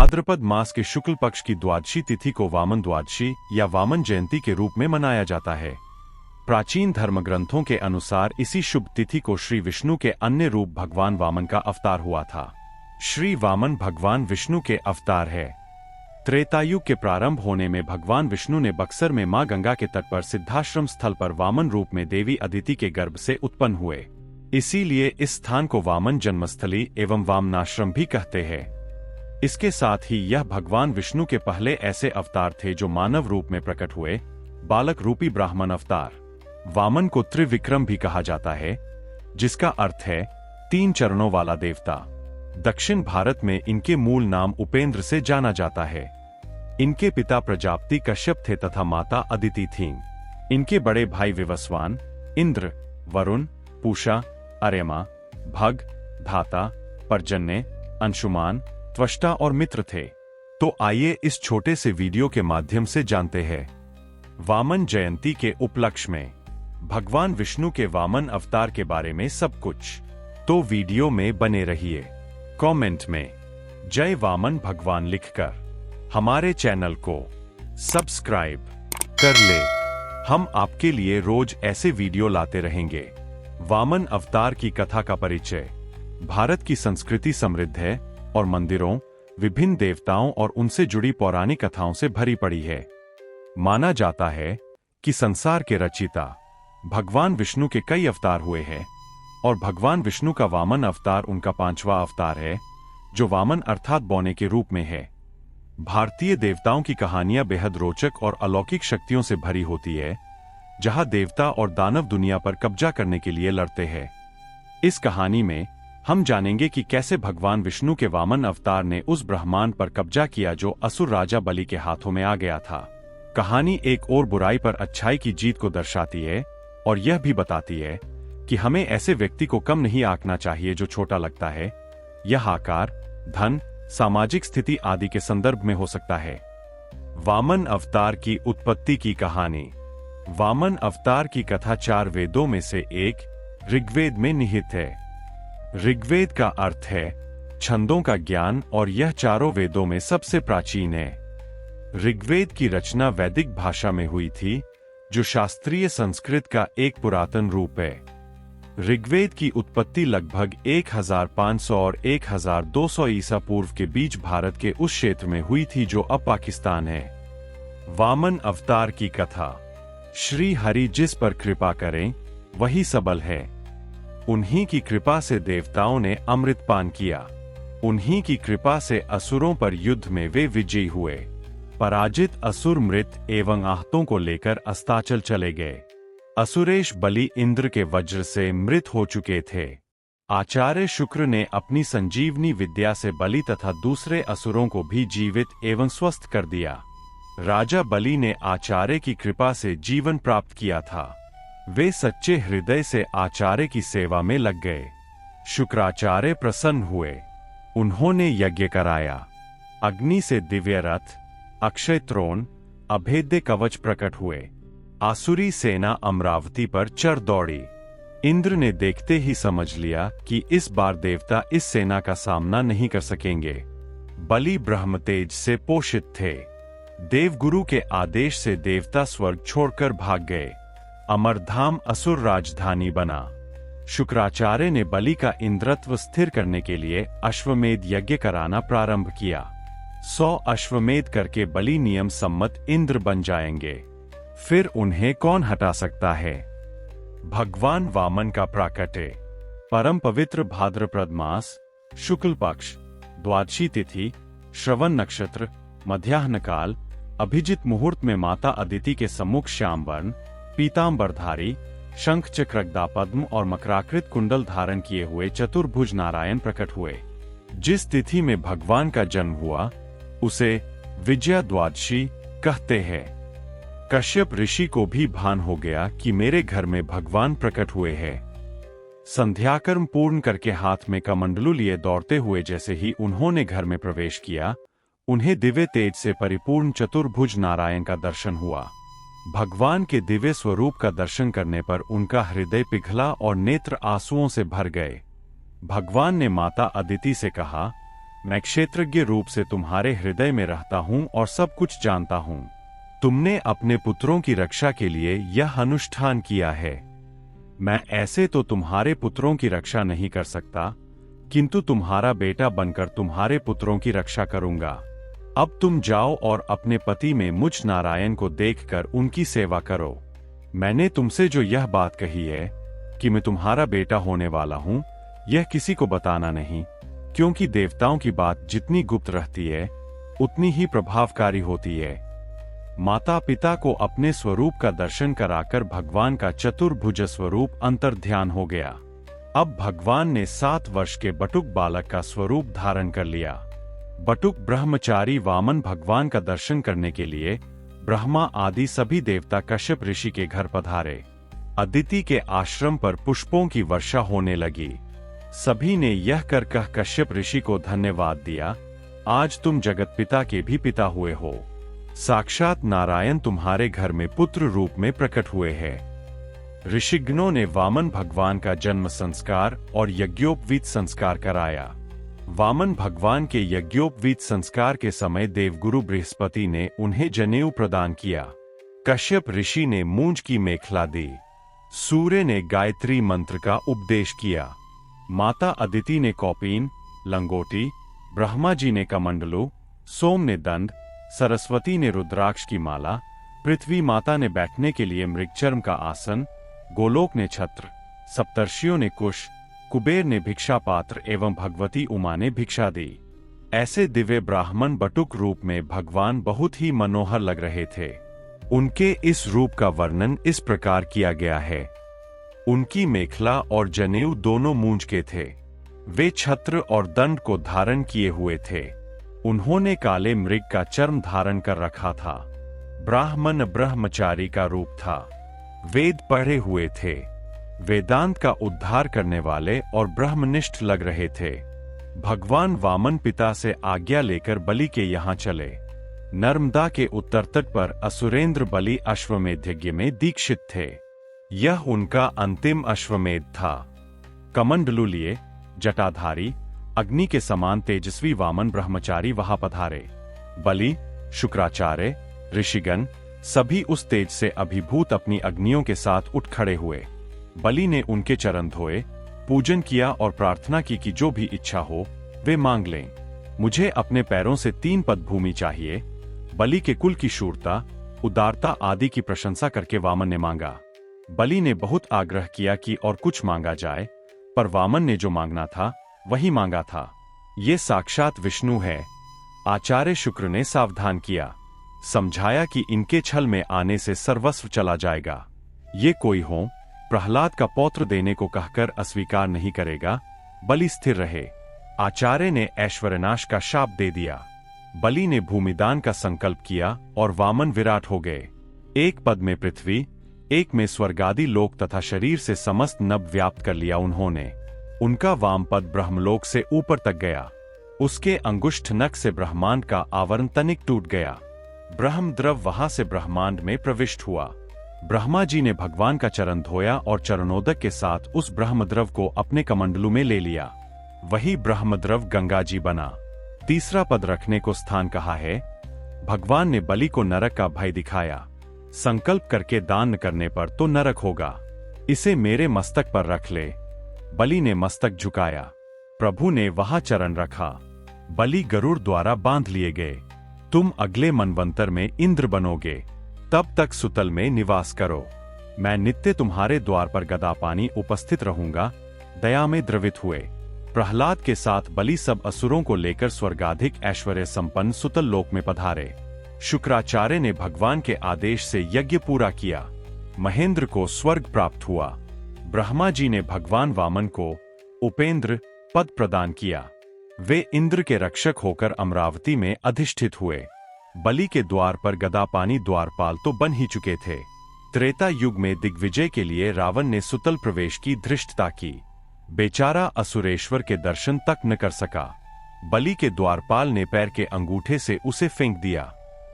भाद्रपद मास के शुक्ल पक्ष की द्वादशी तिथि को वामन द्वादशी या वामन जयंती के रूप में मनाया जाता है। प्राचीन धर्म ग्रंथों के अनुसार इसी शुभ तिथि को श्री विष्णु के अन्य रूप भगवान वामन का अवतार हुआ था। श्री वामन भगवान विष्णु के अवतार है। त्रेतायुग के प्रारंभ होने में भगवान विष्णु ने बक्सर में मां गंगा के तट पर सिद्धाश्रम स्थल पर वामन रूप में देवी अदिति के गर्भ से उत्पन्न हुए। इसीलिए इस स्थान को वामन जन्मस्थली एवं वामनाश्रम भी कहते हैं। इसके साथ ही यह भगवान विष्णु के पहले ऐसे अवतार थे जो मानव रूप में प्रकट हुए। बालक रूपी ब्राह्मण अवतार वामन को त्रिविक्रम भी कहा जाता है, जिसका अर्थ है 3 चरणों वाला देवता। दक्षिण भारत में इनके मूल नाम उपेंद्र से जाना जाता है। इनके पिता प्रजापति कश्यप थे तथा माता अदिति थीं। इनके बड़े भाई विवस्वान, इंद्र, वरुण, पूषा, अर्यमा, भग, धाता, पर्जन्य, अंशुमान, त्वष्टा और मित्र थे। तो आइए इस छोटे से वीडियो के माध्यम से जानते हैं वामन जयंती के उपलक्ष्य में भगवान विष्णु के वामन अवतार के बारे में सब कुछ। तो वीडियो में बने रहिए। कमेंट में जय वामन भगवान लिखकर हमारे चैनल को सब्सक्राइब कर ले। हम आपके लिए रोज ऐसे वीडियो लाते रहेंगे। वामन अवतार की कथा का परिचय। भारत की संस्कृति समृद्ध है और मंदिरों, विभिन्न देवताओं और उनसे जुड़ी पौराणिक कथाओं से भरी पड़ी है। माना जाता है कि संसार के रचयिता भगवान विष्णु के कई अवतार हुए हैं और भगवान विष्णु का वामन अवतार उनका 5वां अवतार है, जो वामन अर्थात बौने के रूप में है। भारतीय देवताओं की कहानियां बेहद रोचक और अलौकिक शक्तियों से भरी होती है, जहां देवता और दानव दुनिया पर कब्जा करने के लिए लड़ते हैं। इस कहानी में हम जानेंगे कि कैसे भगवान विष्णु के वामन अवतार ने उस ब्रह्मांड पर कब्जा किया जो असुर राजा बलि के हाथों में आ गया था। कहानी एक और बुराई पर अच्छाई की जीत को दर्शाती है और यह भी बताती है कि हमें ऐसे व्यक्ति को कम नहीं आंकना चाहिए जो छोटा लगता है। यह आकार, धन, सामाजिक स्थिति आदि के संदर्भ में हो सकता है। वामन अवतार की उत्पत्ति की कहानी। वामन अवतार की कथा 4 वेदों में से एक ऋग्वेद में निहित है। ऋग्वेद का अर्थ है छंदों का ज्ञान और यह चारों वेदों में सबसे प्राचीन है। ऋग्वेद की रचना वैदिक भाषा में हुई थी, जो शास्त्रीय संस्कृत का एक पुरातन रूप है। ऋग्वेद की उत्पत्ति लगभग 1500 और 1200 ईसा पूर्व के बीच भारत के उस क्षेत्र में हुई थी जो अब पाकिस्तान है। वामन अवतार की कथा। श्री हरि जिस पर कृपा करें वही सबल है। उन्हीं की कृपा से देवताओं ने अमृत पान किया। उन्हीं की कृपा से असुरों पर युद्ध में वे विजयी हुए। पराजित असुर मृत एवं आहतों को लेकर अस्ताचल चले गए। असुरेश बलि इंद्र के वज्र से मृत हो चुके थे। आचार्य शुक्र ने अपनी संजीवनी विद्या से बलि तथा दूसरे असुरों को भी जीवित एवं स्वस्थ कर दिया। राजा बलि ने आचार्य की कृपा से जीवन प्राप्त किया था। वे सच्चे हृदय से आचार्य की सेवा में लग गए। शुक्राचार्य प्रसन्न हुए। उन्होंने यज्ञ कराया। अग्नि से दिव्य रथ, अक्षय त्रोण, अभेद्य कवच प्रकट हुए। आसुरी सेना अमरावती पर चढ़ दौड़ी। इंद्र ने देखते ही समझ लिया कि इस बार देवता इस सेना का सामना नहीं कर सकेंगे। बलि ब्रह्मतेज से पोषित थे। देवगुरु के आदेश से देवता स्वर्ग छोड़कर भाग गए। अमरधाम असुर राजधानी बना। शुक्राचार्य ने बलि का इंद्रत्व स्थिर करने के लिए अश्वमेध यज्ञ कराना प्रारंभ किया। 100 अश्वमेध करके बलि नियम सम्मत इंद्र बन जाएंगे। फिर उन्हें कौन हटा सकता है। भगवान वामन का प्राकट्य। परम पवित्र भाद्रपद मास, शुक्ल पक्ष, द्वादशी तिथि, श्रवण नक्षत्र, मध्याह्न काल, अभिजित मुहूर्त में माता अदिति के सम्मुख श्याम वर्ण, पीतांबरधारी, शंख चक्र गदा पद्म और मकराकृत कुंडल धारण किए हुए चतुर्भुज नारायण प्रकट हुए। जिस तिथि में भगवान का जन्म हुआ उसे विजया द्वादशी कहते हैं। कश्यप ऋषि को भी भान हो गया कि मेरे घर में भगवान प्रकट हुए हैं। संध्याकर्म पूर्ण करके हाथ में कमंडलू लिए दौड़ते हुए जैसे ही उन्होंने घर में प्रवेश किया, उन्हें दिव्य तेज से परिपूर्ण चतुर्भुज नारायण का दर्शन हुआ। भगवान के दिव्य स्वरूप का दर्शन करने पर उनका हृदय पिघला और नेत्र आंसुओं से भर गए। भगवान ने माता अदिति से कहा मैं क्षेत्रज्ञ रूप से तुम्हारे हृदय में रहता हूँ और सब कुछ जानता हूँ। तुमने अपने पुत्रों की रक्षा के लिए यह अनुष्ठान किया है। मैं ऐसे तो तुम्हारे पुत्रों की रक्षा नहीं कर सकता, किंतु तुम्हारा बेटा बनकर तुम्हारे पुत्रों की रक्षा करूंगा। अब तुम जाओ और अपने पति में मुझ नारायण को देखकर उनकी सेवा करो। मैंने तुमसे जो यह बात कही है कि मैं तुम्हारा बेटा होने वाला हूं, यह किसी को बताना नहीं, क्योंकि देवताओं की बात जितनी गुप्त रहती है उतनी ही प्रभावकारी होती है। माता पिता को अपने स्वरूप का दर्शन कराकर भगवान का चतुर्भुज स्वरूप अंतर्ध्यान हो गया। अब भगवान ने 7 वर्ष के बटुक बालक का स्वरूप धारण कर लिया। बटुक ब्रह्मचारी वामन भगवान का दर्शन करने के लिए ब्रह्मा आदि सभी देवता कश्यप ऋषि के घर पधारे। अदिति के आश्रम पर पुष्पों की वर्षा होने लगी। सभी ने यह कर कह कश्यप ऋषि को धन्यवाद दिया, आज तुम जगत पिता के भी पिता हुए हो। साक्षात नारायण तुम्हारे घर में पुत्र रूप में प्रकट हुए हैं। ऋषिगणों ने वामन भगवान का जन्म संस्कार और यज्ञोपवीत संस्कार कराया। वामन भगवान के यज्ञोपवीत संस्कार के समय देवगुरु बृहस्पति ने उन्हें जनेऊ प्रदान किया। कश्यप ऋषि ने मूंज की मेखला दी। सूर्य ने गायत्री मंत्र का उपदेश किया। माता अदिति ने कौपीन, लंगोटी, ब्रह्मा जी ने कमंडलू, सोम ने दंड, सरस्वती ने रुद्राक्ष की माला, पृथ्वी माता ने बैठने के लिए मृगचर्म का आसन, गोलोक ने छत्र, सप्तर्षियों ने कुश, कुबेर ने भिक्षा पात्र एवं भगवती उमा ने भिक्षा दी। ऐसे दिव्य ब्राह्मण बटुक रूप में भगवान बहुत ही मनोहर लग रहे थे। उनके इस रूप का वर्णन इस प्रकार किया गया है। उनकी मेखला और जनेऊ दोनों मूंज के थे। वे छत्र और दंड को धारण किए हुए थे। उन्होंने काले मृग का चर्म धारण कर रखा था। ब्राह्मण ब्रह्मचारी का रूप था। वेद पढ़े हुए थे। वेदांत का उद्धार करने वाले और ब्रह्मनिष्ठ लग रहे थे। भगवान वामन पिता से आज्ञा लेकर बलि के यहाँ चले। नर्मदा के उत्तर तट पर असुरेंद्र बलि अश्वमेध यज्ञ में दीक्षित थे। यह उनका अंतिम अश्वमेध था। कमंडलू लिए, जटाधारी, अग्नि के समान तेजस्वी वामन ब्रह्मचारी वहां पधारे। बलि, शुक्राचार्य, ऋषिगण सभी उस तेज से अभिभूत अपनी अग्नियों के साथ उठ खड़े हुए। बलि ने उनके चरण धोए, पूजन किया और प्रार्थना की कि जो भी इच्छा हो वे मांग लें। मुझे अपने पैरों से 3 पद भूमि चाहिए। बलि के कुल की शूरता, उदारता आदि की प्रशंसा करके वामन ने मांगा। बलि ने बहुत आग्रह किया कि और कुछ मांगा जाए, पर वामन ने जो मांगना था वही मांगा था। ये साक्षात विष्णु है। आचार्य शुक्र ने सावधान किया, समझाया कि इनके छल में आने से सर्वस्व चला जाएगा। ये कोई हो, प्रहलाद का पौत्र देने को कहकर अस्वीकार नहीं करेगा। बलि स्थिर रहे। आचार्य ने ऐश्वर्यनाश का शाप दे दिया। बलि ने भूमिदान का संकल्प किया और वामन विराट हो गए। एक पद में पृथ्वी, एक में स्वर्गादि लोक तथा शरीर से समस्त नभ व्याप्त कर लिया उन्होंने। उनका वाम पद ब्रह्मलोक से ऊपर तक गया। उसके अंगुष्ठ नख से ब्रह्मांड का आवरण तनिक टूट गया। ब्रह्म द्रव वहां से ब्रह्मांड में प्रविष्ट हुआ। ब्रह्मा जी ने भगवान का चरण धोया और चरणोदक के साथ उस ब्रह्मद्रव को अपने कमंडलू में ले लिया। वही ब्रह्मद्रव गंगा जी बना। तीसरा पद रखने को स्थान कहा है। भगवान ने बलि को नरक का भय दिखाया। संकल्प करके दान करने पर तो नरक होगा, इसे मेरे मस्तक पर रख ले। बलि ने मस्तक झुकाया। प्रभु ने वहां चरण रखा। बलि गरुड़ द्वारा बांध लिए गए। तुम अगले मनवंतर में इंद्र बनोगे, तब तक सुतल में निवास करो। मैं नित्य तुम्हारे द्वार पर गदा पानी उपस्थित रहूंगा। दया में द्रवित हुए प्रहलाद के साथ बलि सब असुरों को लेकर स्वर्गाधिक ऐश्वर्य संपन्न सुतल लोक में पधारे। शुक्राचार्य ने भगवान के आदेश से यज्ञ पूरा किया। महेंद्र को स्वर्ग प्राप्त हुआ। ब्रह्मा जी ने भगवान वामन को उपेंद्र पद प्रदान किया। वे इंद्र के रक्षक होकर अमरावती में अधिष्ठित हुए। बलि के द्वार पर गदापानी द्वारपाल तो बन ही चुके थे। त्रेता युग में दिग्विजय के लिए रावण ने सुतल प्रवेश की धृष्टता की। बेचारा असुरेश्वर के दर्शन तक न कर सका। बलि के द्वारपाल ने पैर के अंगूठे से उसे फेंक दिया।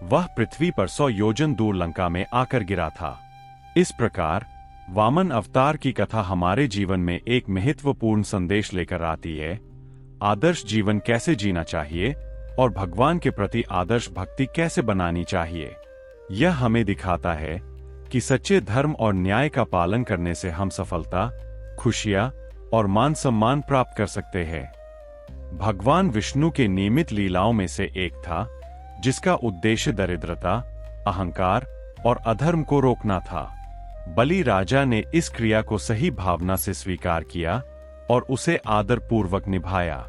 वह पृथ्वी पर 100 योजन दूर लंका में आकर गिरा था। इस प्रकार वामन अवतार की कथा हमारे जीवन में एक महत्वपूर्ण संदेश लेकर आती है। आदर्श जीवन कैसे जीना चाहिए और भगवान के प्रति आदर्श भक्ति कैसे बनानी चाहिए। यह हमें दिखाता है कि सच्चे धर्म और न्याय का पालन करने से हम सफलता, खुशियां और मान सम्मान प्राप्त कर सकते हैं। भगवान विष्णु के नियमित लीलाओं में से एक था जिसका उद्देश्य दरिद्रता, अहंकार और अधर्म को रोकना था। बलि राजा ने इस क्रिया को सही भावना से स्वीकार किया और उसे आदरपूर्वक निभाया।